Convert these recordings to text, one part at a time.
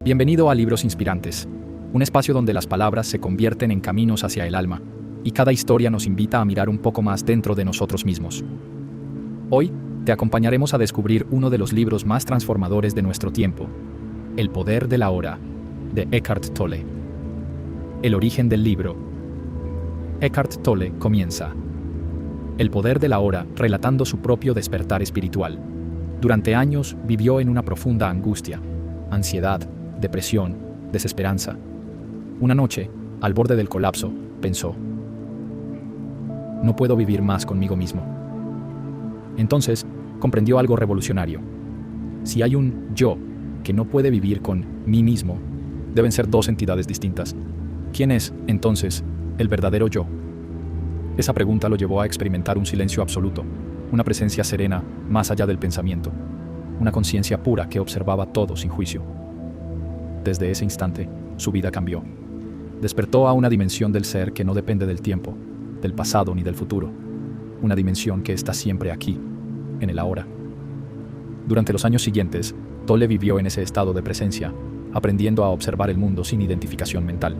Bienvenido a Libros Inspirantes, un espacio donde las palabras se convierten en caminos hacia el alma, y cada historia nos invita a mirar un poco más dentro de nosotros mismos. Hoy, te acompañaremos a descubrir uno de los libros más transformadores de nuestro tiempo, El poder de la hora, de Eckhart Tolle. El origen del libro. Eckhart Tolle comienza El poder de la hora relatando su propio despertar espiritual. Durante años vivió en una profunda angustia, ansiedad, depresión, desesperanza. Una noche, al borde del colapso, pensó: no puedo vivir más conmigo mismo. Entonces, comprendió algo revolucionario. Si hay un yo que no puede vivir con mí mismo, deben ser dos entidades distintas. ¿Quién es, entonces, el verdadero yo? Esa pregunta lo llevó a experimentar un silencio absoluto, una presencia serena más allá del pensamiento, una conciencia pura que observaba todo sin juicio. Desde ese instante, su vida cambió. Despertó a una dimensión del ser que no depende del tiempo, del pasado ni del futuro, una dimensión que está siempre aquí, en el ahora. Durante los años siguientes, Tolle vivió en ese estado de presencia, aprendiendo a observar el mundo sin identificación mental.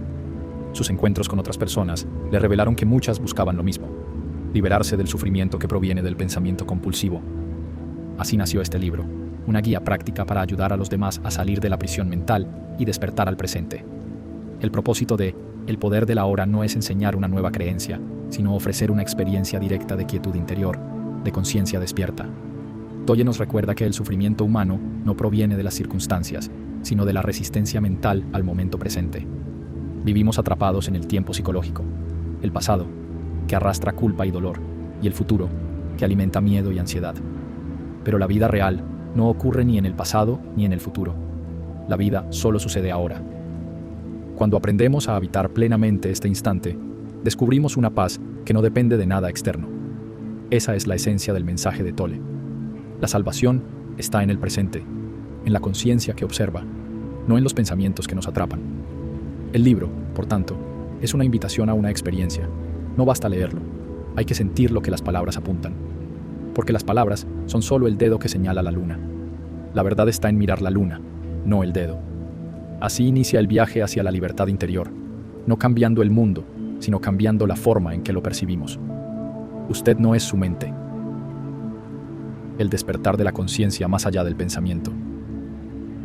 Sus encuentros con otras personas le revelaron que muchas buscaban lo mismo: liberarse del sufrimiento que proviene del pensamiento compulsivo. Así nació este libro, una guía práctica para ayudar a los demás a salir de la prisión mental y despertar al presente. El propósito de El poder de la hora no es enseñar una nueva creencia, sino ofrecer una experiencia directa de quietud interior, de conciencia despierta. Tolle nos recuerda que el sufrimiento humano no proviene de las circunstancias, sino de la resistencia mental al momento presente. Vivimos atrapados en el tiempo psicológico, el pasado, que arrastra culpa y dolor, y el futuro, que alimenta miedo y ansiedad. Pero la vida real no ocurre ni en el pasado ni en el futuro. La vida solo sucede ahora. Cuando aprendemos a habitar plenamente este instante, descubrimos una paz que no depende de nada externo. Esa es la esencia del mensaje de Tolle. La salvación está en el presente, en la conciencia que observa, no en los pensamientos que nos atrapan. El libro, por tanto, es una invitación a una experiencia. No basta leerlo, hay que sentir lo que las palabras apuntan. Porque las palabras son solo el dedo que señala la luna. La verdad está en mirar la luna, no el dedo. Así inicia el viaje hacia la libertad interior, no cambiando el mundo, sino cambiando la forma en que lo percibimos. Usted no es su mente. El despertar de la conciencia más allá del pensamiento.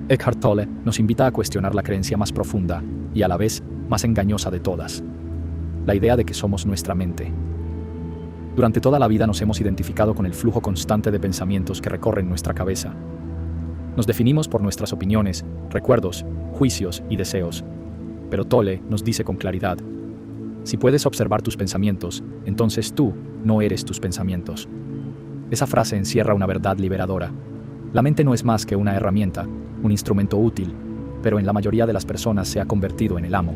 Eckhart Tolle nos invita a cuestionar la creencia más profunda y a la vez más engañosa de todas: la idea de que somos nuestra mente. Durante toda la vida nos hemos identificado con el flujo constante de pensamientos que recorren nuestra cabeza. Nos definimos por nuestras opiniones, recuerdos, juicios y deseos. Pero Tolle nos dice con claridad: si puedes observar tus pensamientos, entonces tú no eres tus pensamientos. Esa frase encierra una verdad liberadora. La mente no es más que una herramienta, un instrumento útil, pero en la mayoría de las personas se ha convertido en el amo.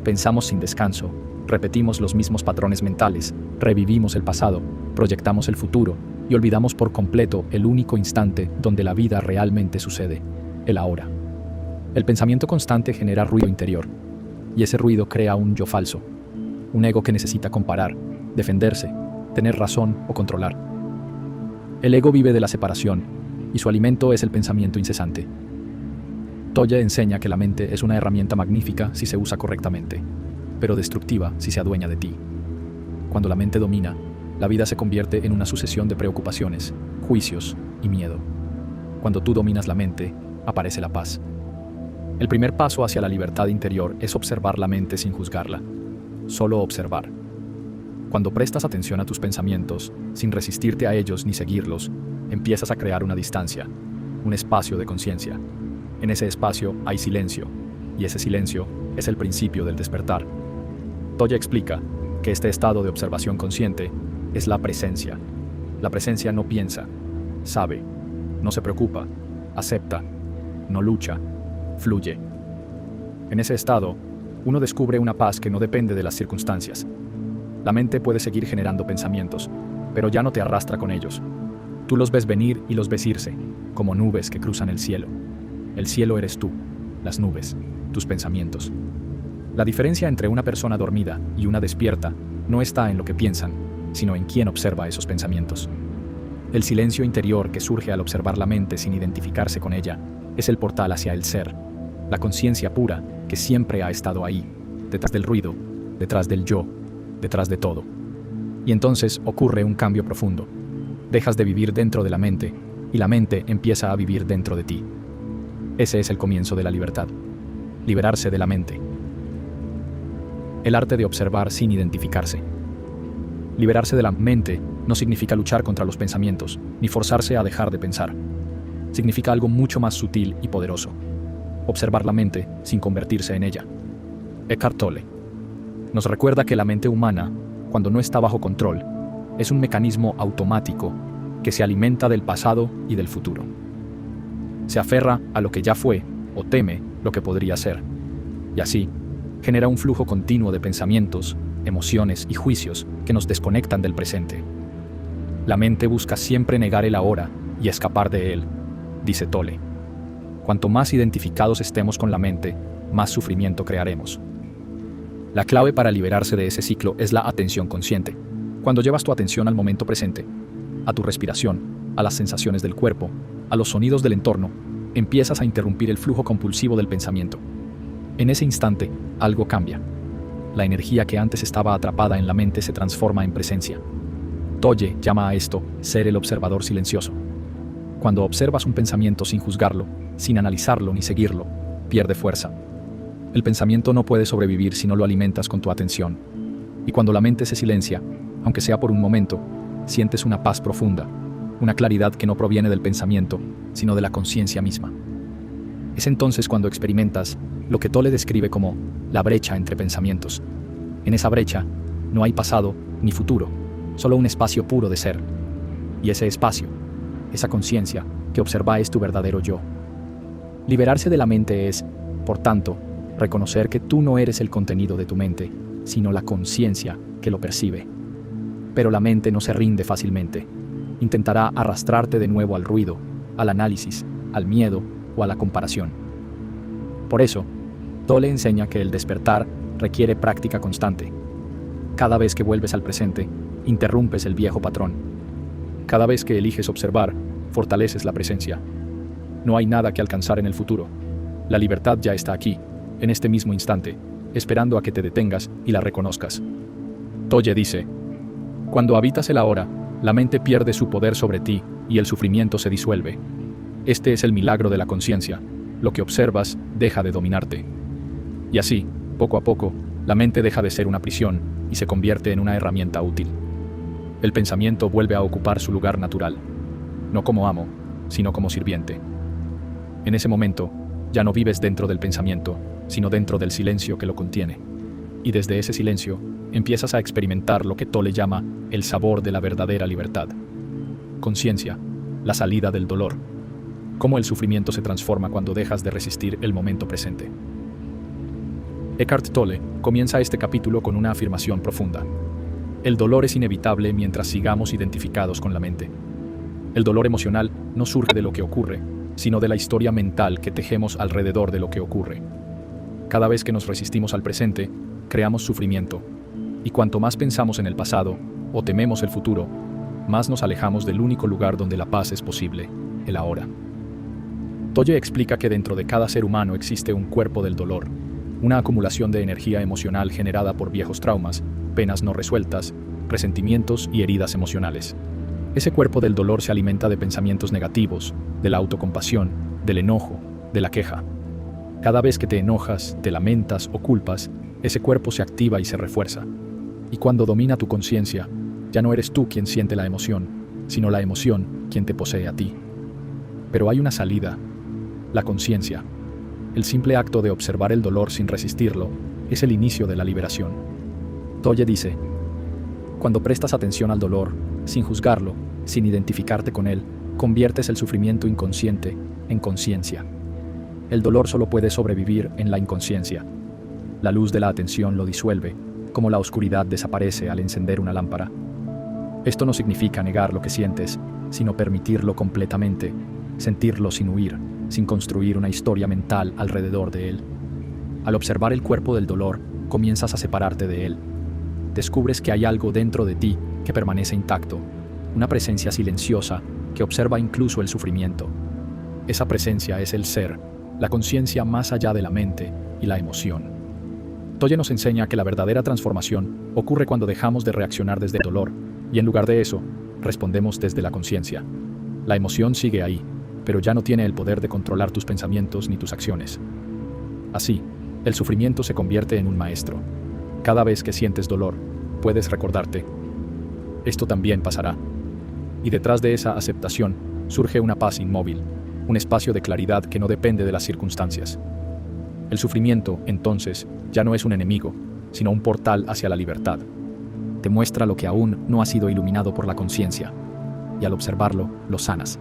Pensamos sin descanso, repetimos los mismos patrones mentales, revivimos el pasado, proyectamos el futuro y olvidamos por completo el único instante donde la vida realmente sucede, el ahora. El pensamiento constante genera ruido interior, y ese ruido crea un yo falso, un ego que necesita comparar, defenderse, tener razón o controlar. El ego vive de la separación, y su alimento es el pensamiento incesante. Tolle enseña que la mente es una herramienta magnífica si se usa correctamente, pero destructiva si se adueña de ti. Cuando la mente domina, la vida se convierte en una sucesión de preocupaciones, juicios y miedo. Cuando tú dominas la mente, aparece la paz. El primer paso hacia la libertad interior es observar la mente sin juzgarla, solo observar. Cuando prestas atención a tus pensamientos, sin resistirte a ellos ni seguirlos, empiezas a crear una distancia, un espacio de conciencia. En ese espacio hay silencio, y ese silencio es el principio del despertar. Tolle explica que este estado de observación consciente es la presencia. La presencia no piensa, sabe, no se preocupa, acepta, no lucha, fluye. En ese estado, uno descubre una paz que no depende de las circunstancias. La mente puede seguir generando pensamientos, pero ya no te arrastra con ellos. Tú los ves venir y los ves irse, como nubes que cruzan el cielo. El cielo eres tú, las nubes, tus pensamientos. La diferencia entre una persona dormida y una despierta no está en lo que piensan, sino en quién observa esos pensamientos. El silencio interior que surge al observar la mente sin identificarse con ella es el portal hacia el ser. la conciencia pura que siempre ha estado ahí, detrás del ruido, detrás del yo, detrás de todo. Y entonces ocurre un cambio profundo. Dejas de vivir dentro de la mente y la mente empieza a vivir dentro de ti. Ese es el comienzo de la libertad. Liberarse de la mente. El arte de observar sin identificarse. Liberarse de la mente no significa luchar contra los pensamientos, ni forzarse a dejar de pensar. Significa algo mucho más sutil y poderoso. Observar la mente sin convertirse en ella. Eckhart Tolle nos recuerda que la mente humana, cuando no está bajo control, es un mecanismo automático que se alimenta del pasado y del futuro. Se aferra a lo que ya fue o teme lo que podría ser. Y así, genera un flujo continuo de pensamientos, emociones y juicios que nos desconectan del presente. La mente busca siempre negar el ahora y escapar de él, dice Tolle. Cuanto más identificados estemos con la mente, más sufrimiento crearemos. La clave para liberarse de ese ciclo es la atención consciente. Cuando llevas tu atención al momento presente, a tu respiración, a las sensaciones del cuerpo, a los sonidos del entorno, empiezas a interrumpir el flujo compulsivo del pensamiento. En ese instante, algo cambia. La energía que antes estaba atrapada en la mente se transforma en presencia. Tolle llama a esto ser el observador silencioso. Cuando observas un pensamiento sin juzgarlo, sin analizarlo ni seguirlo, pierde fuerza. El pensamiento no puede sobrevivir si no lo alimentas con tu atención. Y cuando la mente se silencia, aunque sea por un momento, sientes una paz profunda, una claridad que no proviene del pensamiento, sino de la conciencia misma. Es entonces cuando experimentas lo que Tolle describe como la brecha entre pensamientos. En esa brecha no hay pasado ni futuro, solo un espacio puro de ser. Y ese espacio, esa conciencia que observa es tu verdadero yo. Liberarse de la mente es, por tanto, reconocer que tú no eres el contenido de tu mente, sino la conciencia que lo percibe. Pero la mente no se rinde fácilmente. Intentará arrastrarte de nuevo al ruido, al análisis, al miedo o a la comparación. Por eso, Tolle enseña que el despertar requiere práctica constante. Cada vez que vuelves al presente, interrumpes el viejo patrón. Cada vez que eliges observar, fortaleces la presencia. No hay nada que alcanzar en el futuro. La libertad ya está aquí, en este mismo instante, esperando a que te detengas y la reconozcas. Tolle dice: cuando habitas el ahora, la mente pierde su poder sobre ti y el sufrimiento se disuelve. Este es el milagro de la conciencia. Lo que observas deja de dominarte. Y así, poco a poco, la mente deja de ser una prisión y se convierte en una herramienta útil. El pensamiento vuelve a ocupar su lugar natural, no como amo, sino como sirviente. En ese momento, ya no vives dentro del pensamiento, sino dentro del silencio que lo contiene. Y desde ese silencio, empiezas a experimentar lo que Tolle llama el sabor de la verdadera libertad. Conciencia, la salida del dolor. Cómo el sufrimiento se transforma cuando dejas de resistir el momento presente. Eckhart Tolle comienza este capítulo con una afirmación profunda. El dolor es inevitable mientras sigamos identificados con la mente. El dolor emocional no surge de lo que ocurre, sino de la historia mental que tejemos alrededor de lo que ocurre. Cada vez que nos resistimos al presente, creamos sufrimiento. Y cuanto más pensamos en el pasado o tememos el futuro, más nos alejamos del único lugar donde la paz es posible, el ahora. Tolle explica que dentro de cada ser humano existe un cuerpo del dolor, una acumulación de energía emocional generada por viejos traumas, penas no resueltas, resentimientos y heridas emocionales. Ese cuerpo del dolor se alimenta de pensamientos negativos, de la autocompasión, del enojo, de la queja. Cada vez que te enojas, te lamentas o culpas, ese cuerpo se activa y se refuerza. Y cuando domina tu conciencia, ya no eres tú quien siente la emoción, sino la emoción quien te posee a ti. Pero hay una salida, la conciencia. El simple acto de observar el dolor sin resistirlo es el inicio de la liberación. Tolle dice: cuando prestas atención al dolor, sin juzgarlo, sin identificarte con él, conviertes el sufrimiento inconsciente en conciencia. El dolor solo puede sobrevivir en la inconsciencia. La luz de la atención lo disuelve, como la oscuridad desaparece al encender una lámpara. Esto no significa negar lo que sientes, sino permitirlo completamente, sentirlo sin huir, sin construir una historia mental alrededor de él. Al observar el cuerpo del dolor, comienzas a separarte de él. Descubres que hay algo dentro de ti que permanece intacto, una presencia silenciosa que observa incluso el sufrimiento. Esa presencia es el ser, la conciencia más allá de la mente y la emoción. Tolle nos enseña que la verdadera transformación ocurre cuando dejamos de reaccionar desde el dolor y en lugar de eso, respondemos desde la conciencia. La emoción sigue ahí, pero ya no tiene el poder de controlar tus pensamientos ni tus acciones. Así, el sufrimiento se convierte en un maestro. Cada vez que sientes dolor, puedes recordarte: esto también pasará. Y detrás de esa aceptación surge una paz inmóvil, un espacio de claridad que no depende de las circunstancias. El sufrimiento, entonces, ya no es un enemigo, sino un portal hacia la libertad. Te muestra lo que aún no ha sido iluminado por la conciencia, y al observarlo, lo sanas.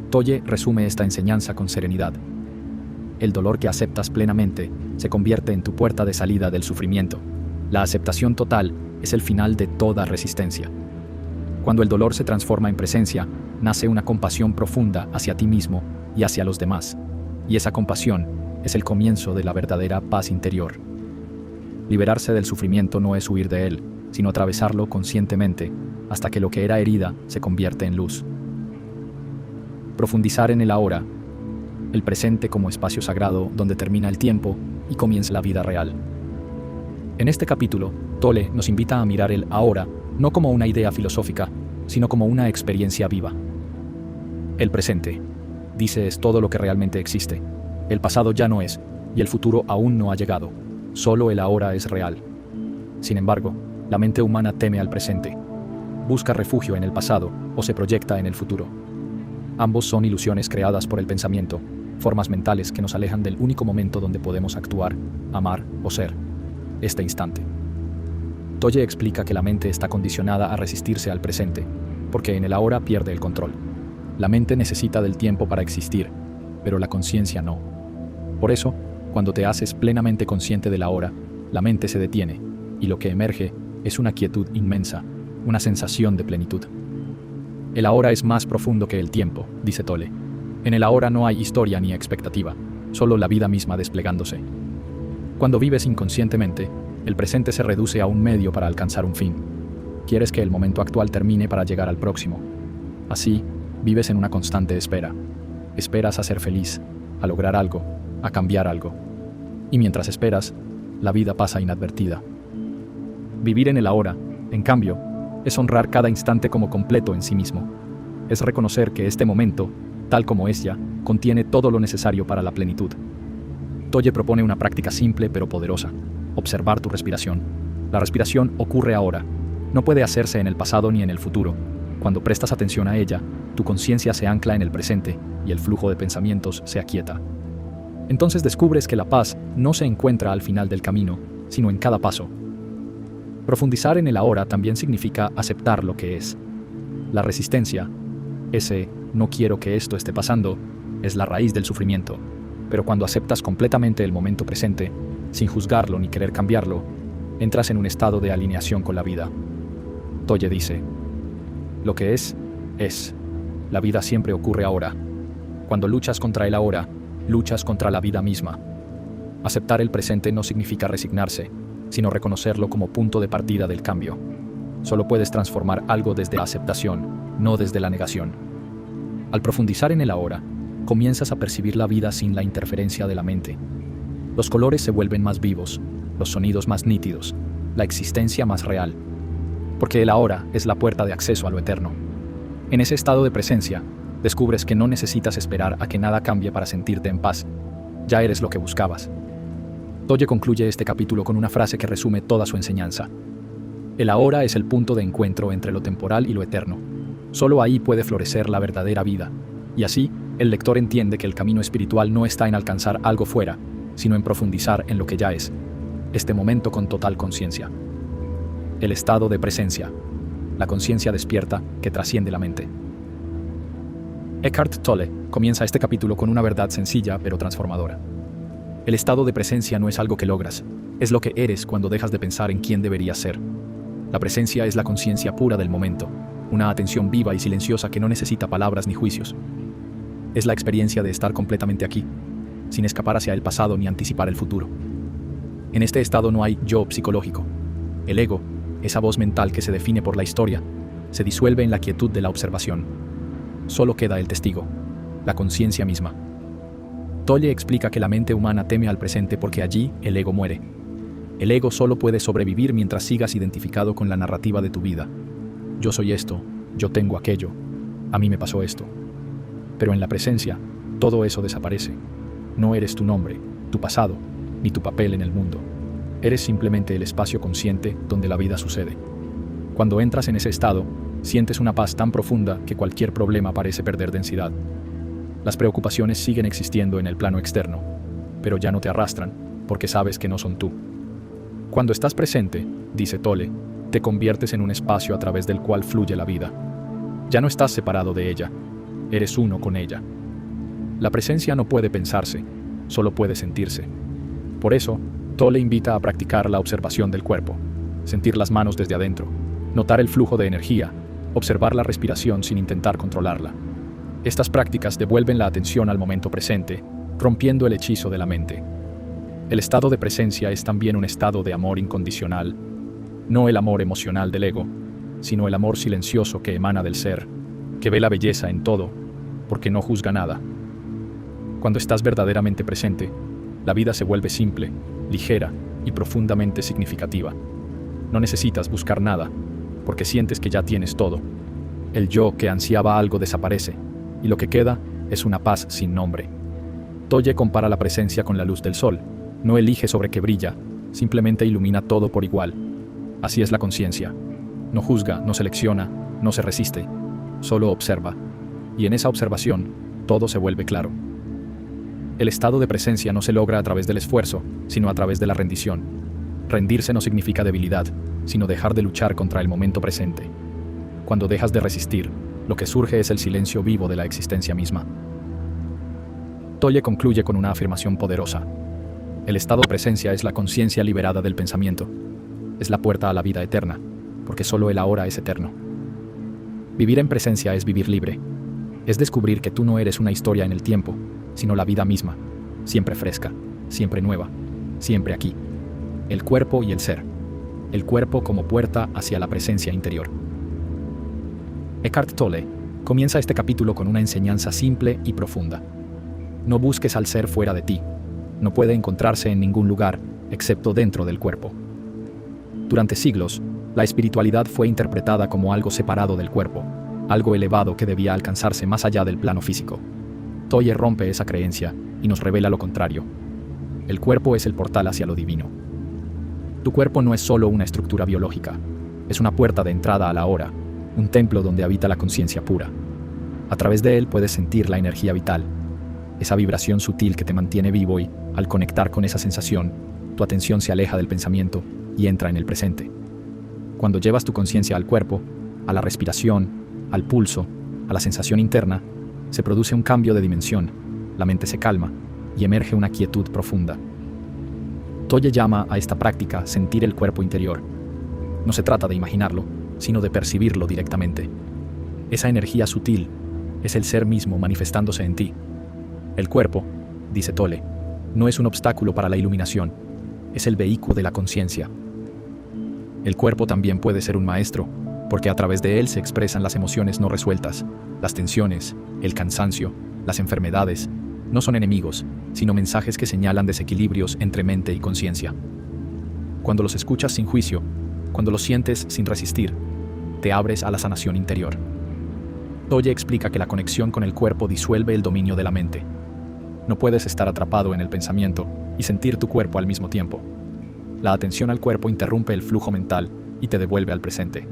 Tolle resume esta enseñanza con serenidad. El dolor que aceptas plenamente se convierte en tu puerta de salida del sufrimiento. La aceptación total es el final de toda resistencia. Cuando el dolor se transforma en presencia, nace una compasión profunda hacia ti mismo y hacia los demás. Y esa compasión es el comienzo de la verdadera paz interior. Liberarse del sufrimiento no es huir de él, sino atravesarlo conscientemente hasta que lo que era herida se convierte en luz. Profundizar en el ahora, el presente como espacio sagrado donde termina el tiempo y comienza la vida real. En este capítulo, Tolle nos invita a mirar el ahora no como una idea filosófica, sino como una experiencia viva. El presente, dice, es todo lo que realmente existe. El pasado ya no es, y el futuro aún no ha llegado. Solo el ahora es real. Sin embargo, la mente humana teme al presente. Busca refugio en el pasado o se proyecta en el futuro. Ambos son ilusiones creadas por el pensamiento, formas mentales que nos alejan del único momento donde podemos actuar, amar o ser, este instante. Tolle explica que la mente está condicionada a resistirse al presente, porque en el ahora pierde el control. La mente necesita del tiempo para existir, pero la conciencia no. Por eso, cuando te haces plenamente consciente del ahora, la mente se detiene, y lo que emerge es una quietud inmensa, una sensación de plenitud. El ahora es más profundo que el tiempo, dice Tolle. En el ahora no hay historia ni expectativa, solo la vida misma desplegándose. Cuando vives inconscientemente, el presente se reduce a un medio para alcanzar un fin. Quieres que el momento actual termine para llegar al próximo. Así, vives en una constante espera. Esperas a ser feliz, a lograr algo, a cambiar algo. Y mientras esperas, la vida pasa inadvertida. Vivir en el ahora, en cambio, es honrar cada instante como completo en sí mismo. Es reconocer que este momento, tal como es ya, contiene todo lo necesario para la plenitud. Tolle propone una práctica simple pero poderosa: observar tu respiración. La respiración ocurre ahora. No puede hacerse en el pasado ni en el futuro. Cuando prestas atención a ella, tu conciencia se ancla en el presente y el flujo de pensamientos se aquieta. Entonces descubres que la paz no se encuentra al final del camino, sino en cada paso. Profundizar en el ahora también significa aceptar lo que es. La resistencia, ese "no quiero que esto esté pasando", es la raíz del sufrimiento. Pero cuando aceptas completamente el momento presente, sin juzgarlo ni querer cambiarlo, entras en un estado de alineación con la vida. Tolle dice: lo que es, es. La vida siempre ocurre ahora. Cuando luchas contra el ahora, luchas contra la vida misma. Aceptar el presente no significa resignarse, sino reconocerlo como punto de partida del cambio. Solo puedes transformar algo desde la aceptación, no desde la negación. Al profundizar en el ahora, comienzas a percibir la vida sin la interferencia de la mente. Los colores se vuelven más vivos, los sonidos más nítidos, la existencia más real. Porque el ahora es la puerta de acceso a lo eterno. En ese estado de presencia, descubres que no necesitas esperar a que nada cambie para sentirte en paz. Ya eres lo que buscabas. Tolle concluye este capítulo con una frase que resume toda su enseñanza. El ahora es el punto de encuentro entre lo temporal y lo eterno. Solo ahí puede florecer la verdadera vida. Y así, el lector entiende que el camino espiritual no está en alcanzar algo fuera, sino en profundizar en lo que ya es. Este momento con total conciencia. El estado de presencia. La conciencia despierta que trasciende la mente. Eckhart Tolle comienza este capítulo con una verdad sencilla pero transformadora. El estado de presencia no es algo que logras, es lo que eres cuando dejas de pensar en quién deberías ser. La presencia es la conciencia pura del momento, una atención viva y silenciosa que no necesita palabras ni juicios. Es la experiencia de estar completamente aquí, sin escapar hacia el pasado ni anticipar el futuro. En este estado no hay yo psicológico. El ego, esa voz mental que se define por la historia, se disuelve en la quietud de la observación. Solo queda el testigo, la conciencia misma. Tolle explica que la mente humana teme al presente porque allí el ego muere. El ego solo puede sobrevivir mientras sigas identificado con la narrativa de tu vida. Yo soy esto, yo tengo aquello, a mí me pasó esto. Pero en la presencia, todo eso desaparece. No eres tu nombre, tu pasado, ni tu papel en el mundo. Eres simplemente el espacio consciente donde la vida sucede. Cuando entras en ese estado, sientes una paz tan profunda que cualquier problema parece perder densidad. Las preocupaciones siguen existiendo en el plano externo, pero ya no te arrastran, porque sabes que no son tú. Cuando estás presente, dice Tolle, te conviertes en un espacio a través del cual fluye la vida. Ya no estás separado de ella, eres uno con ella. La presencia no puede pensarse, solo puede sentirse. Por eso, Tolle invita a practicar la observación del cuerpo, sentir las manos desde adentro, notar el flujo de energía, observar la respiración sin intentar controlarla. Estas prácticas devuelven la atención al momento presente, rompiendo el hechizo de la mente. El estado de presencia es también un estado de amor incondicional, no el amor emocional del ego, sino el amor silencioso que emana del ser, que ve la belleza en todo, porque no juzga nada. Cuando estás verdaderamente presente, la vida se vuelve simple, ligera y profundamente significativa. No necesitas buscar nada, porque sientes que ya tienes todo. El yo que ansiaba algo desaparece, y lo que queda es una paz sin nombre. Tolle compara la presencia con la luz del sol. No elige sobre qué brilla, simplemente ilumina todo por igual. Así es la conciencia. No juzga, no selecciona, no se resiste, solo observa. Y en esa observación, todo se vuelve claro. El estado de presencia no se logra a través del esfuerzo, sino a través de la rendición. Rendirse no significa debilidad, sino dejar de luchar contra el momento presente. Cuando dejas de resistir, lo que surge es el silencio vivo de la existencia misma. Tolle concluye con una afirmación poderosa. El estado de presencia es la conciencia liberada del pensamiento. Es la puerta a la vida eterna, porque solo el ahora es eterno. Vivir en presencia es vivir libre. Es descubrir que tú no eres una historia en el tiempo, sino la vida misma, siempre fresca, siempre nueva, siempre aquí. El cuerpo y el ser. El cuerpo como puerta hacia la presencia interior. Eckhart Tolle comienza este capítulo con una enseñanza simple y profunda. No busques al ser fuera de ti. No puede encontrarse en ningún lugar, excepto dentro del cuerpo. Durante siglos, la espiritualidad fue interpretada como algo separado del cuerpo, algo elevado que debía alcanzarse más allá del plano físico. Tolle rompe esa creencia y nos revela lo contrario. El cuerpo es el portal hacia lo divino. Tu cuerpo no es solo una estructura biológica, es una puerta de entrada a la hora, un templo donde habita la conciencia pura. A través de él puedes sentir la energía vital, esa vibración sutil que te mantiene vivo y, al conectar con esa sensación, tu atención se aleja del pensamiento y entra en el presente. Cuando llevas tu conciencia al cuerpo, a la respiración, al pulso, a la sensación interna, se produce un cambio de dimensión, la mente se calma y emerge una quietud profunda. Tolle llama a esta práctica sentir el cuerpo interior. No se trata de imaginarlo, sino de percibirlo directamente. Esa energía sutil es el ser mismo manifestándose en ti. El cuerpo, dice Tolle, no es un obstáculo para la iluminación, es el vehículo de la conciencia. El cuerpo también puede ser un maestro, porque a través de él se expresan las emociones no resueltas, las tensiones, el cansancio, las enfermedades. No son enemigos, sino mensajes que señalan desequilibrios entre mente y conciencia. Cuando los escuchas sin juicio, cuando los sientes sin resistir, te abres a la sanación interior. Tolle explica que la conexión con el cuerpo disuelve el dominio de la mente. No puedes estar atrapado en el pensamiento y sentir tu cuerpo al mismo tiempo. La atención al cuerpo interrumpe el flujo mental y te devuelve al presente.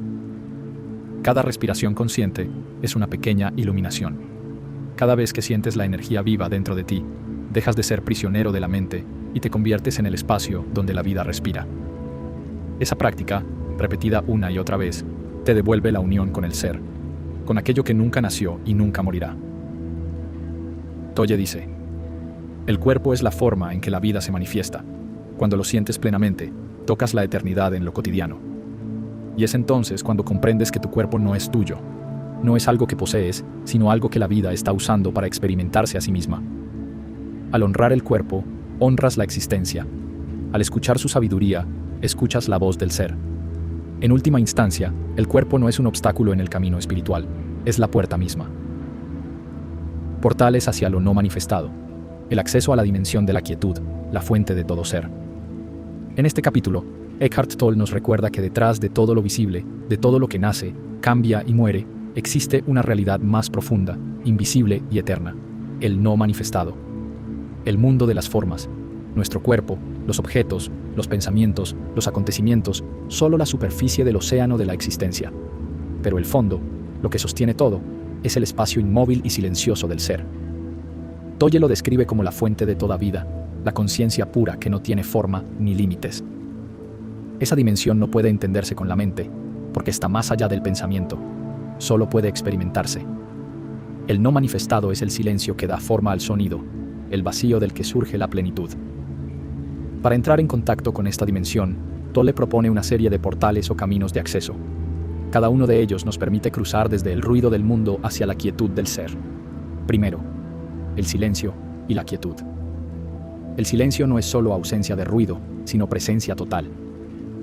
Cada respiración consciente es una pequeña iluminación. Cada vez que sientes la energía viva dentro de ti, dejas de ser prisionero de la mente y te conviertes en el espacio donde la vida respira. Esa práctica, repetida una y otra vez, te devuelve la unión con el ser, con aquello que nunca nació y nunca morirá. Tolle dice, el cuerpo es la forma en que la vida se manifiesta. Cuando lo sientes plenamente, tocas la eternidad en lo cotidiano. Y es entonces cuando comprendes que tu cuerpo no es tuyo, no es algo que posees, sino algo que la vida está usando para experimentarse a sí misma. Al honrar el cuerpo, honras la existencia. Al escuchar su sabiduría, escuchas la voz del ser. En última instancia, el cuerpo no es un obstáculo en el camino espiritual, es la puerta misma. Portales hacia lo no manifestado. el acceso a la dimensión de la quietud, la fuente de todo ser. En este capítulo, Eckhart Tolle nos recuerda que detrás de todo lo visible, de todo lo que nace, cambia y muere, existe una realidad más profunda, invisible y eterna, el no manifestado. El mundo de las formas, nuestro cuerpo, los objetos, los pensamientos, los acontecimientos, solo la superficie del océano de la existencia. Pero el fondo, lo que sostiene todo, es el espacio inmóvil y silencioso del ser. Tolle lo describe como la fuente de toda vida, la conciencia pura que no tiene forma ni límites. Esa dimensión no puede entenderse con la mente, porque está más allá del pensamiento, solo puede experimentarse. El no manifestado es el silencio que da forma al sonido, el vacío del que surge la plenitud. Para entrar en contacto con esta dimensión, Tolle propone una serie de portales o caminos de acceso. Cada uno de ellos nos permite cruzar desde el ruido del mundo hacia la quietud del ser. Primero, el silencio y la quietud. El silencio no es solo ausencia de ruido, sino presencia total.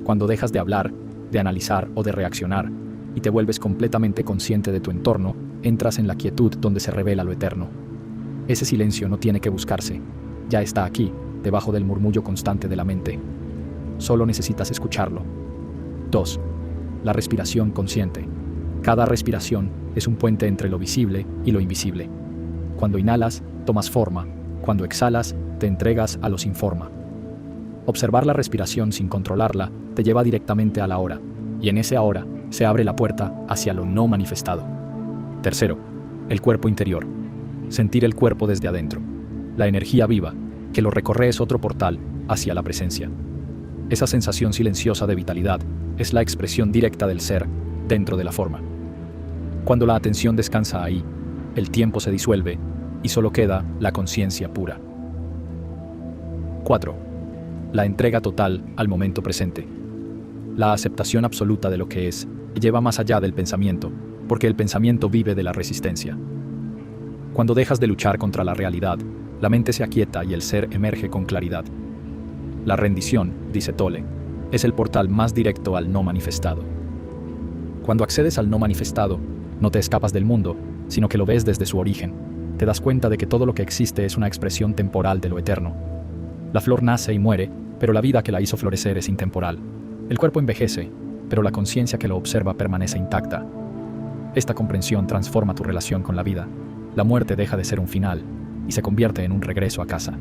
Cuando dejas de hablar, de analizar o de reaccionar, y te vuelves completamente consciente de tu entorno, entras en la quietud donde se revela lo eterno. Ese silencio no tiene que buscarse, ya está aquí, debajo del murmullo constante de la mente. Solo necesitas escucharlo. 2. La respiración consciente. Cada respiración es un puente entre lo visible y lo invisible. Cuando inhalas, tomas forma. Cuando exhalas, te entregas a lo sin forma. Observar la respiración sin controlarla te lleva directamente a la hora, y en ese ahora se abre la puerta hacia lo no manifestado. Tercero, el cuerpo interior. Sentir el cuerpo desde adentro. La energía viva, que lo recorre es otro portal hacia la presencia. Esa sensación silenciosa de vitalidad es la expresión directa del ser dentro de la forma. Cuando la atención descansa ahí, el tiempo se disuelve y solo queda la conciencia pura. 4. La entrega total al momento presente. La aceptación absoluta de lo que es lleva más allá del pensamiento, porque el pensamiento vive de la resistencia. Cuando dejas de luchar contra la realidad, la mente se aquieta y el ser emerge con claridad. La rendición, dice Tolle, es el portal más directo al no manifestado. Cuando accedes al no manifestado, no te escapas del mundo, sino que lo ves desde su origen. Te das cuenta de que todo lo que existe es una expresión temporal de lo eterno. La flor nace y muere, pero la vida que la hizo florecer es intemporal. El cuerpo envejece, pero la conciencia que lo observa permanece intacta. Esta comprensión transforma tu relación con la vida. La muerte deja de ser un final y se convierte en un regreso a casa.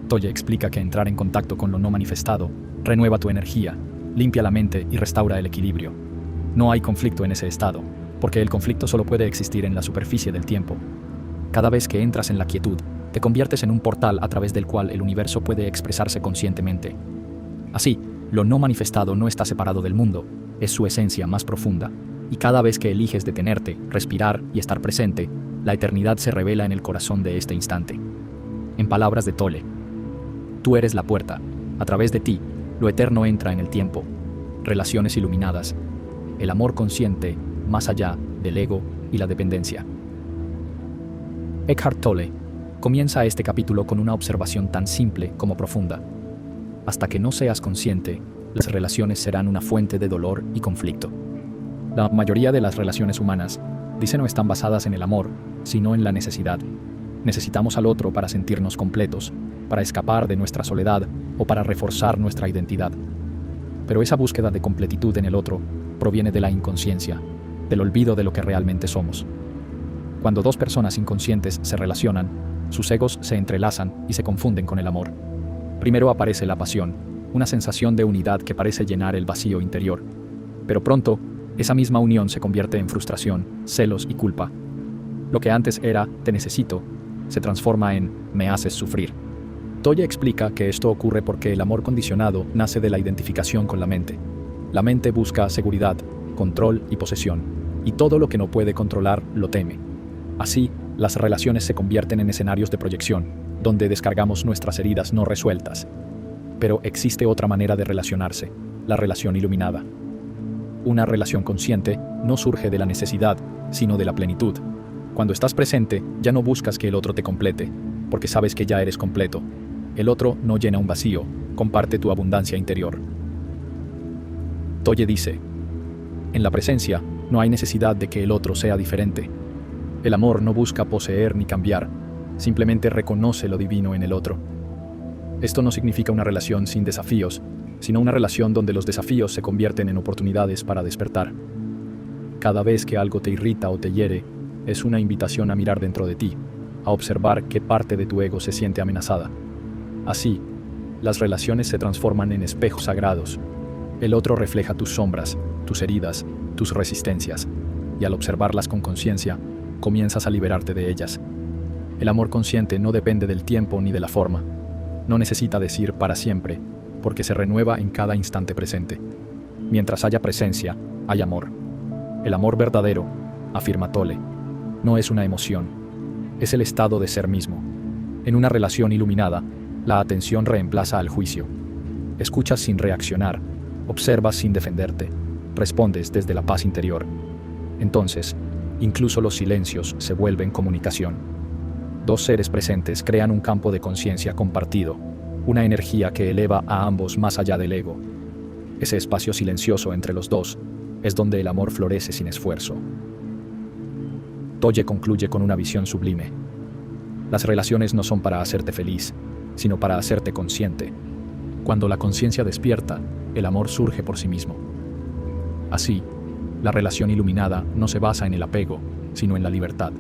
Tolle explica que entrar en contacto con lo no manifestado renueva tu energía, limpia la mente y restaura el equilibrio. No hay conflicto en ese estado, porque el conflicto solo puede existir en la superficie del tiempo. Cada vez que entras en la quietud, te conviertes en un portal a través del cual el universo puede expresarse conscientemente. Así, lo no manifestado no está separado del mundo, es su esencia más profunda, y cada vez que eliges detenerte, respirar y estar presente, la eternidad se revela en el corazón de este instante. En palabras de Tolle, tú eres la puerta, a través de ti, lo eterno entra en el tiempo, relaciones iluminadas, el amor consciente más allá del ego y la dependencia. Eckhart Tolle comienza este capítulo con una observación tan simple como profunda. Hasta que no seas consciente, las relaciones serán una fuente de dolor y conflicto. La mayoría de las relaciones humanas, dice, no están basadas en el amor, sino en la necesidad. Necesitamos al otro para sentirnos completos, para escapar de nuestra soledad o para reforzar nuestra identidad. Pero esa búsqueda de completitud en el otro proviene de la inconsciencia, del olvido de lo que realmente somos. Cuando dos personas inconscientes se relacionan, sus egos se entrelazan y se confunden con el amor. Primero aparece la pasión, una sensación de unidad que parece llenar el vacío interior. Pero pronto, esa misma unión se convierte en frustración, celos y culpa. Lo que antes era «te necesito» se transforma en «me haces sufrir». Tolle explica que esto ocurre porque el amor condicionado nace de la identificación con la mente. La mente busca seguridad, control y posesión, y todo lo que no puede controlar lo teme. Así, las relaciones se convierten en escenarios de proyección, donde descargamos nuestras heridas no resueltas. Pero existe otra manera de relacionarse, la relación iluminada. Una relación consciente no surge de la necesidad, sino de la plenitud. Cuando estás presente, ya no buscas que el otro te complete, porque sabes que ya eres completo. El otro no llena un vacío, comparte tu abundancia interior. Tolle dice, en la presencia no hay necesidad de que el otro sea diferente. El amor no busca poseer ni cambiar, simplemente reconoce lo divino en el otro. Esto no significa una relación sin desafíos, sino una relación donde los desafíos se convierten en oportunidades para despertar. Cada vez que algo te irrita o te hiere, es una invitación a mirar dentro de ti, a observar qué parte de tu ego se siente amenazada. Así, las relaciones se transforman en espejos sagrados. El otro refleja tus sombras, tus heridas, tus resistencias, y al observarlas con conciencia, comienzas a liberarte de ellas. El amor consciente no depende del tiempo ni de la forma. No necesita decir para siempre, porque se renueva en cada instante presente. Mientras haya presencia, hay amor. El amor verdadero, afirma Tolle, no es una emoción, es el estado de ser mismo. En una relación iluminada, la atención reemplaza al juicio. Escuchas sin reaccionar, observas sin defenderte, respondes desde la paz interior. Entonces, incluso los silencios se vuelven comunicación. Dos seres presentes crean un campo de conciencia compartido, una energía que eleva a ambos más allá del ego. Ese espacio silencioso entre los dos es donde el amor florece sin esfuerzo. Tolle concluye con una visión sublime. Las relaciones no son para hacerte feliz, sino para hacerte consciente. Cuando la conciencia despierta, el amor surge por sí mismo. Así, la relación iluminada no se basa en el apego, sino en la libertad,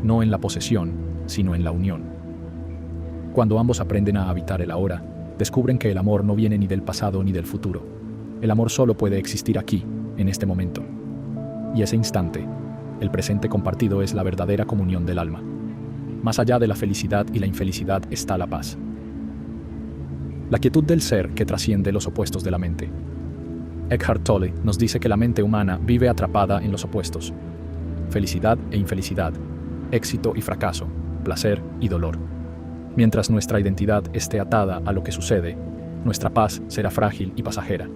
no en la posesión, sino en la unión. Cuando ambos aprenden a habitar el ahora, descubren que el amor no viene ni del pasado ni del futuro. El amor solo puede existir aquí, en este momento. Y ese instante, el presente compartido, es la verdadera comunión del alma. Más allá de la felicidad y la infelicidad está la paz. La quietud del ser que trasciende los opuestos de la mente. Eckhart Tolle nos dice que la mente humana vive atrapada en los opuestos: felicidad e infelicidad, éxito y fracaso, placer y dolor. Mientras nuestra identidad esté atada a lo que sucede, nuestra paz será frágil y pasajera.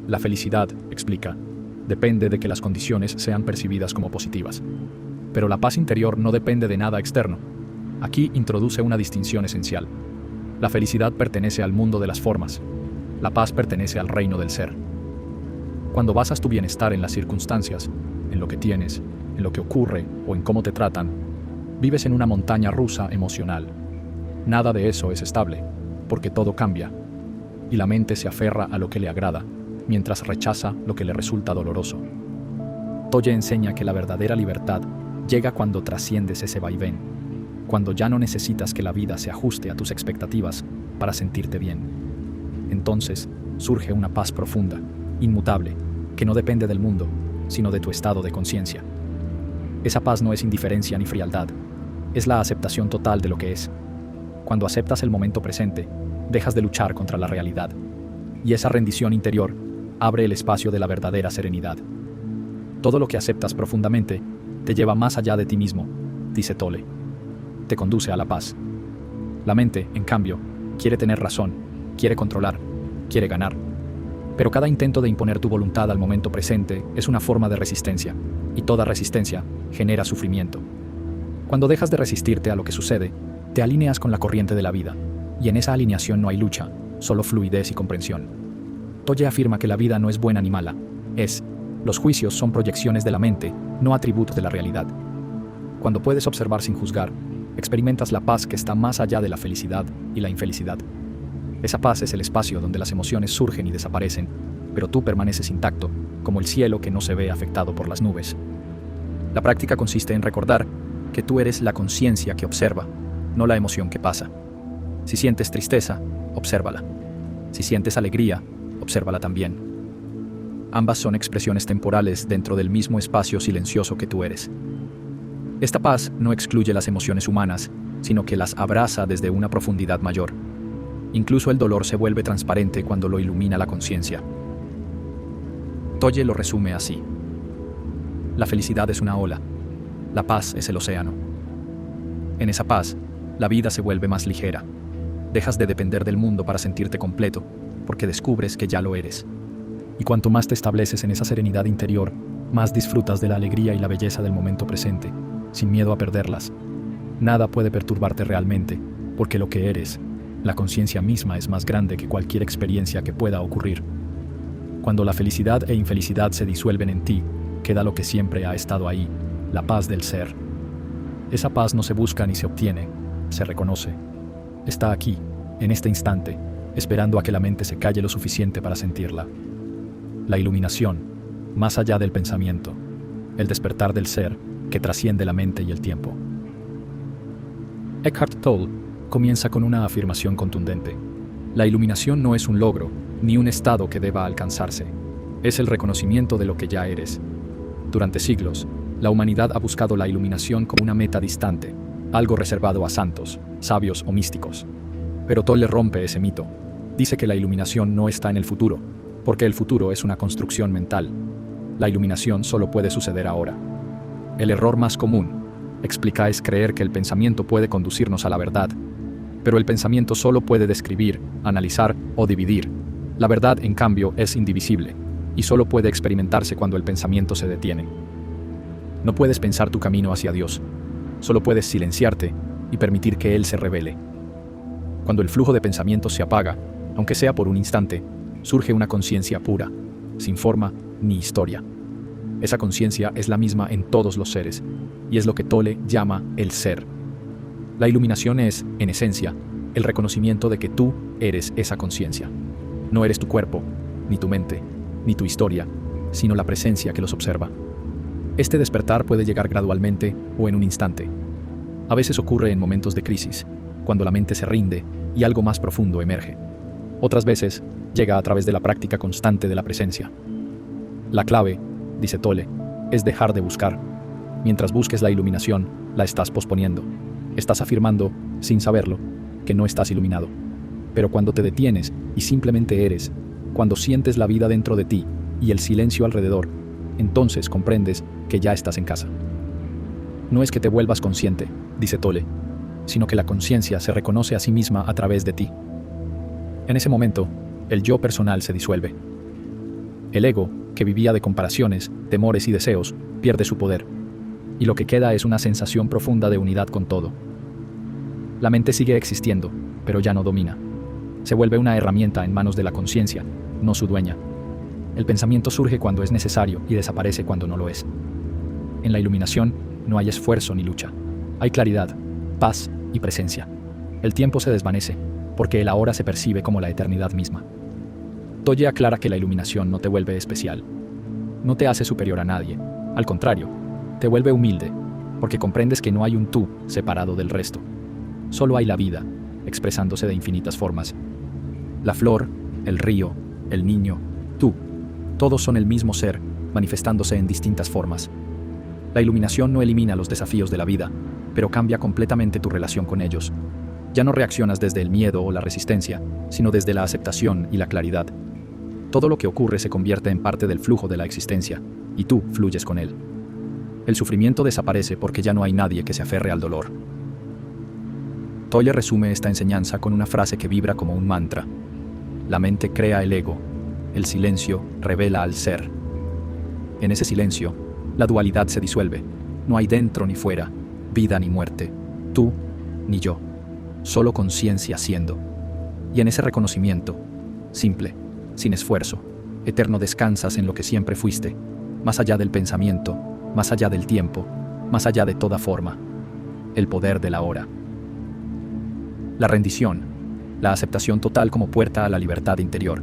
La felicidad, explica, depende de que las condiciones sean percibidas como positivas. Pero la paz interior no depende de nada externo. Aquí introduce una distinción esencial. La felicidad pertenece al mundo de las formas. La paz pertenece al reino del ser. Cuando basas tu bienestar en las circunstancias, en lo que tienes, en lo que ocurre o en cómo te tratan, vives en una montaña rusa emocional. Nada de eso es estable, porque todo cambia, y la mente se aferra a lo que le agrada, mientras rechaza lo que le resulta doloroso. Tolle enseña que la verdadera libertad llega cuando trasciendes ese vaivén, cuando ya no necesitas que la vida se ajuste a tus expectativas para sentirte bien. Entonces surge una paz profunda, inmutable, que no depende del mundo, sino de tu estado de conciencia. Esa paz no es indiferencia ni frialdad, es la aceptación total de lo que es. Cuando aceptas el momento presente, dejas de luchar contra la realidad, y esa rendición interior abre el espacio de la verdadera serenidad. Todo lo que aceptas profundamente te lleva más allá de ti mismo, dice Tolle. Te conduce a la paz. La mente, en cambio, quiere tener razón, quiere controlar, quiere ganar. Pero cada intento de imponer tu voluntad al momento presente es una forma de resistencia, y toda resistencia genera sufrimiento. Cuando dejas de resistirte a lo que sucede, te alineas con la corriente de la vida, y en esa alineación no hay lucha, solo fluidez y comprensión. Tolle afirma que la vida no es buena ni mala, los juicios son proyecciones de la mente, no atributos de la realidad. Cuando puedes observar sin juzgar, experimentas la paz que está más allá de la felicidad y la infelicidad. Esa paz es el espacio donde las emociones surgen y desaparecen, pero tú permaneces intacto, como el cielo que no se ve afectado por las nubes. La práctica consiste en recordar que tú eres la conciencia que observa, no la emoción que pasa. Si sientes tristeza, obsérvala. Si sientes alegría, obsérvala también. Ambas son expresiones temporales dentro del mismo espacio silencioso que tú eres. Esta paz no excluye las emociones humanas, sino que las abraza desde una profundidad mayor. Incluso el dolor se vuelve transparente cuando lo ilumina la conciencia. Tolle lo resume así: la felicidad es una ola, la paz es el océano. En esa paz, la vida se vuelve más ligera. Dejas de depender del mundo para sentirte completo, porque descubres que ya lo eres. Y cuanto más te estableces en esa serenidad interior, más disfrutas de la alegría y la belleza del momento presente, sin miedo a perderlas. Nada puede perturbarte realmente, porque lo que eres, la conciencia misma, es más grande que cualquier experiencia que pueda ocurrir. Cuando la felicidad e infelicidad se disuelven en ti, queda lo que siempre ha estado ahí, la paz del ser. Esa paz no se busca ni se obtiene, se reconoce. Está aquí, en este instante, esperando a que la mente se calle lo suficiente para sentirla. La iluminación, más allá del pensamiento, el despertar del ser que trasciende la mente y el tiempo. Eckhart Tolle comienza con una afirmación contundente. La iluminación no es un logro, ni un estado que deba alcanzarse. Es el reconocimiento de lo que ya eres. Durante siglos, la humanidad ha buscado la iluminación como una meta distante, algo reservado a santos, sabios o místicos. Pero Tolle rompe ese mito. Dice que la iluminación no está en el futuro, porque el futuro es una construcción mental. La iluminación solo puede suceder ahora. El error más común, explica, es creer que el pensamiento puede conducirnos a la verdad. Pero el pensamiento solo puede describir, analizar o dividir. La verdad, en cambio, es indivisible, y solo puede experimentarse cuando el pensamiento se detiene. No puedes pensar tu camino hacia Dios. Solo puedes silenciarte y permitir que Él se revele. Cuando el flujo de pensamientos se apaga, aunque sea por un instante, surge una conciencia pura, sin forma ni historia. Esa conciencia es la misma en todos los seres, y es lo que Tolle llama el ser. La iluminación es, en esencia, el reconocimiento de que tú eres esa conciencia. No eres tu cuerpo, ni tu mente, ni tu historia, sino la presencia que los observa. Este despertar puede llegar gradualmente o en un instante. A veces ocurre en momentos de crisis, cuando la mente se rinde y algo más profundo emerge. Otras veces llega a través de la práctica constante de la presencia. La clave, dice Tolle, es dejar de buscar. Mientras busques la iluminación, la estás posponiendo. Estás afirmando, sin saberlo, que no estás iluminado. Pero cuando te detienes y simplemente eres, cuando sientes la vida dentro de ti y el silencio alrededor, entonces comprendes que ya estás en casa. No es que te vuelvas consciente, dice Tolle, sino que la conciencia se reconoce a sí misma a través de ti. En ese momento, el yo personal se disuelve. El ego, que vivía de comparaciones, temores y deseos, pierde su poder, y lo que queda es una sensación profunda de unidad con todo. La mente sigue existiendo, pero ya no domina. Se vuelve una herramienta en manos de la conciencia, no su dueña. El pensamiento surge cuando es necesario y desaparece cuando no lo es. En la iluminación no hay esfuerzo ni lucha. Hay claridad, paz y presencia. El tiempo se desvanece, porque el ahora se percibe como la eternidad misma. Tolle aclara que la iluminación no te vuelve especial. No te hace superior a nadie. Al contrario, te vuelve humilde, porque comprendes que no hay un tú separado del resto. Solo hay la vida, expresándose de infinitas formas. La flor, el río, el niño, tú. Todos son el mismo ser, manifestándose en distintas formas. La iluminación no elimina los desafíos de la vida, pero cambia completamente tu relación con ellos. Ya no reaccionas desde el miedo o la resistencia, sino desde la aceptación y la claridad. Todo lo que ocurre se convierte en parte del flujo de la existencia, y tú fluyes con él. El sufrimiento desaparece porque ya no hay nadie que se aferre al dolor. Tolle resume esta enseñanza con una frase que vibra como un mantra. La mente crea el ego, el silencio revela al ser. En ese silencio, la dualidad se disuelve. No hay dentro ni fuera, vida ni muerte, tú ni yo, solo conciencia siendo. Y en ese reconocimiento, simple, sin esfuerzo, eterno, descansas en lo que siempre fuiste, más allá del pensamiento, más allá del tiempo, más allá de toda forma, el poder de la hora. La rendición, la aceptación total como puerta a la libertad interior.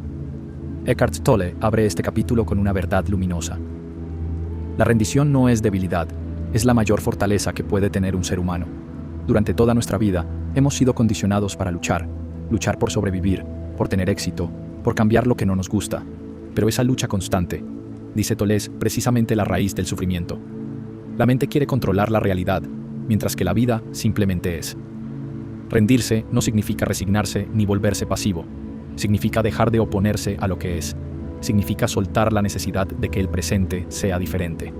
Eckhart Tolle abre este capítulo con una verdad luminosa. La rendición no es debilidad, es la mayor fortaleza que puede tener un ser humano. Durante toda nuestra vida, hemos sido condicionados para luchar por sobrevivir, por tener éxito, por cambiar lo que no nos gusta. Pero esa lucha constante, dice Tolle, es precisamente la raíz del sufrimiento. La mente quiere controlar la realidad, mientras que la vida simplemente es. Rendirse no significa resignarse ni volverse pasivo. Significa dejar de oponerse a lo que es. Significa soltar la necesidad de que el presente sea diferente.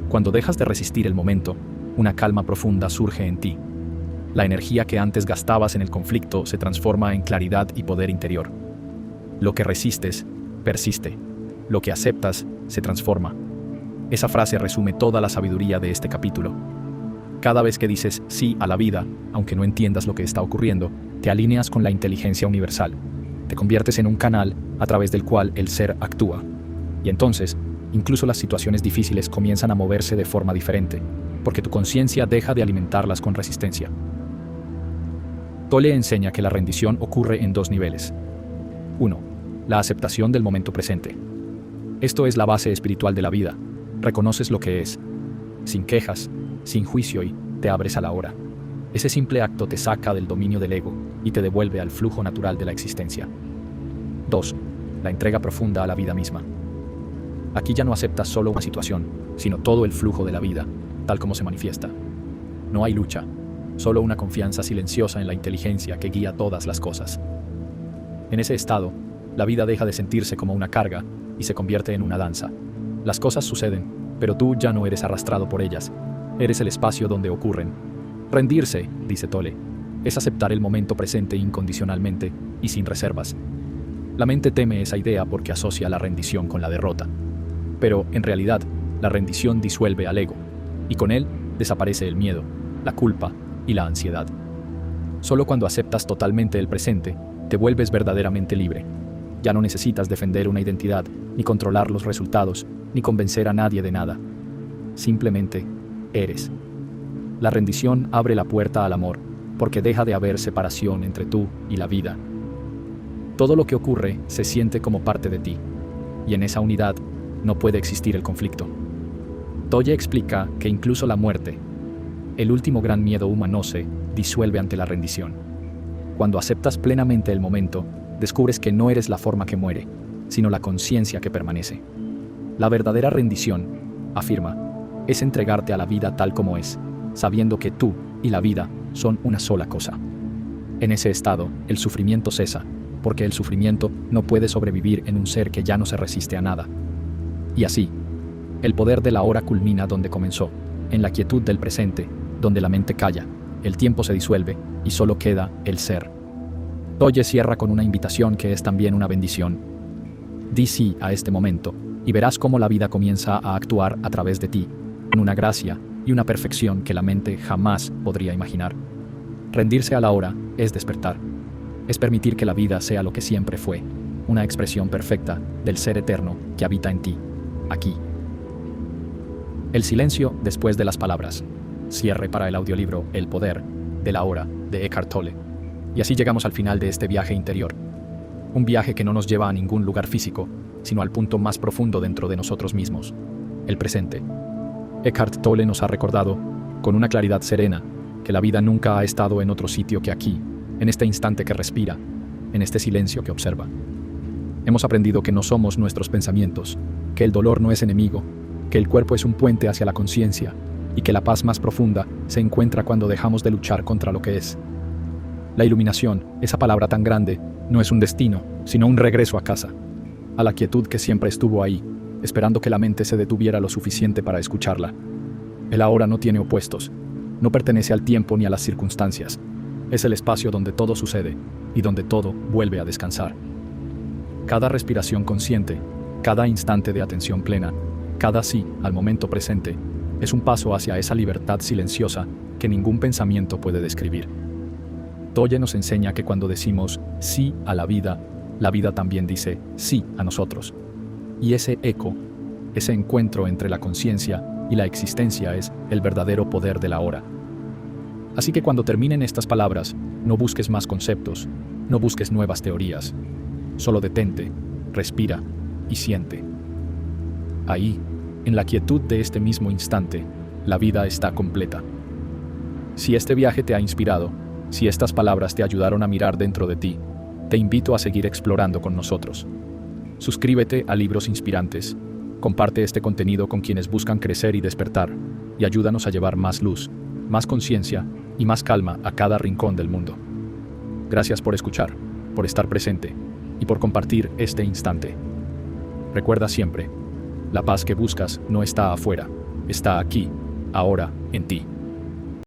Cuando dejas de resistir el momento, una calma profunda surge en ti. La energía que antes gastabas en el conflicto se transforma en claridad y poder interior. Lo que resistes, persiste. Lo que aceptas, se transforma. Esa frase resume toda la sabiduría de este capítulo. Cada vez que dices sí a la vida, aunque no entiendas lo que está ocurriendo, te alineas con la inteligencia universal. Te conviertes en un canal a través del cual el ser actúa. Y entonces, incluso las situaciones difíciles comienzan a moverse de forma diferente. porque tu conciencia deja de alimentarlas con resistencia. Tolle enseña que la rendición ocurre en dos niveles. 1. La aceptación del momento presente. Esto es la base espiritual de la vida. Reconoces lo que es, sin quejas, sin juicio, y te abres a la hora. Ese simple acto te saca del dominio del ego y te devuelve al flujo natural de la existencia. 2. La entrega profunda a la vida misma. Aquí ya no aceptas solo una situación, sino todo el flujo de la vida, tal como se manifiesta. No hay lucha, solo una confianza silenciosa en la inteligencia que guía todas las cosas. En ese estado, la vida deja de sentirse como una carga y se convierte en una danza. Las cosas suceden, pero tú ya no eres arrastrado por ellas. Eres el espacio donde ocurren. Rendirse, dice Tolle, es aceptar el momento presente incondicionalmente y sin reservas. La mente teme esa idea porque asocia la rendición con la derrota. Pero, en realidad, la rendición disuelve al ego, y con él desaparece el miedo, la culpa y la ansiedad. Solo cuando aceptas totalmente el presente, te vuelves verdaderamente libre. Ya no necesitas defender una identidad, ni controlar los resultados, ni convencer a nadie de nada. Simplemente eres. La rendición abre la puerta al amor, porque deja de haber separación entre tú y la vida. Todo lo que ocurre se siente como parte de ti, y en esa unidad no puede existir el conflicto. Tolle explica que incluso la muerte, el último gran miedo humano, se disuelve ante la rendición. Cuando aceptas plenamente el momento, descubres que no eres la forma que muere, sino la conciencia que permanece. La verdadera rendición, afirma, es entregarte a la vida tal como es, sabiendo que tú y la vida son una sola cosa. En ese estado, el sufrimiento cesa, porque el sufrimiento no puede sobrevivir en un ser que ya no se resiste a nada. Y así, el poder de la hora culmina donde comenzó, en la quietud del presente, donde la mente calla, el tiempo se disuelve y solo queda el ser. Tolle cierra con una invitación que es también una bendición. Di sí a este momento, y verás cómo la vida comienza a actuar a través de ti, en una gracia y una perfección que la mente jamás podría imaginar. Rendirse a la hora es despertar. Es permitir que la vida sea lo que siempre fue, una expresión perfecta del ser eterno que habita en ti, aquí. El silencio después de las palabras. Cierre para el audiolibro El poder de la hora de Eckhart Tolle. Y así llegamos al final de este viaje interior. Un viaje que no nos lleva a ningún lugar físico, sino al punto más profundo dentro de nosotros mismos, el presente. Eckhart Tolle nos ha recordado, con una claridad serena, que la vida nunca ha estado en otro sitio que aquí, en este instante que respira, en este silencio que observa. Hemos aprendido que no somos nuestros pensamientos, que el dolor no es enemigo, que el cuerpo es un puente hacia la conciencia, y que la paz más profunda se encuentra cuando dejamos de luchar contra lo que es. La iluminación, esa palabra tan grande, no es un destino, sino un regreso a casa, a la quietud que siempre estuvo ahí, esperando que la mente se detuviera lo suficiente para escucharla. El ahora no tiene opuestos, no pertenece al tiempo ni a las circunstancias. Es el espacio donde todo sucede y donde todo vuelve a descansar. Cada respiración consciente, cada instante de atención plena, cada sí al momento presente, es un paso hacia esa libertad silenciosa que ningún pensamiento puede describir. Tolle nos enseña que cuando decimos sí a la vida también dice sí a nosotros. Y ese eco, ese encuentro entre la conciencia y la existencia es el verdadero poder de la hora. Así que cuando terminen estas palabras, no busques más conceptos, no busques nuevas teorías. Solo detente, respira y siente. Ahí, en la quietud de este mismo instante, la vida está completa. Si este viaje te ha inspirado, si estas palabras te ayudaron a mirar dentro de ti, te invito a seguir explorando con nosotros. Suscríbete a Libros Inspirantes, comparte este contenido con quienes buscan crecer y despertar, y ayúdanos a llevar más luz, más conciencia y más calma a cada rincón del mundo. Gracias por escuchar, por estar presente y por compartir este instante. Recuerda siempre, la paz que buscas no está afuera, está aquí, ahora, en ti.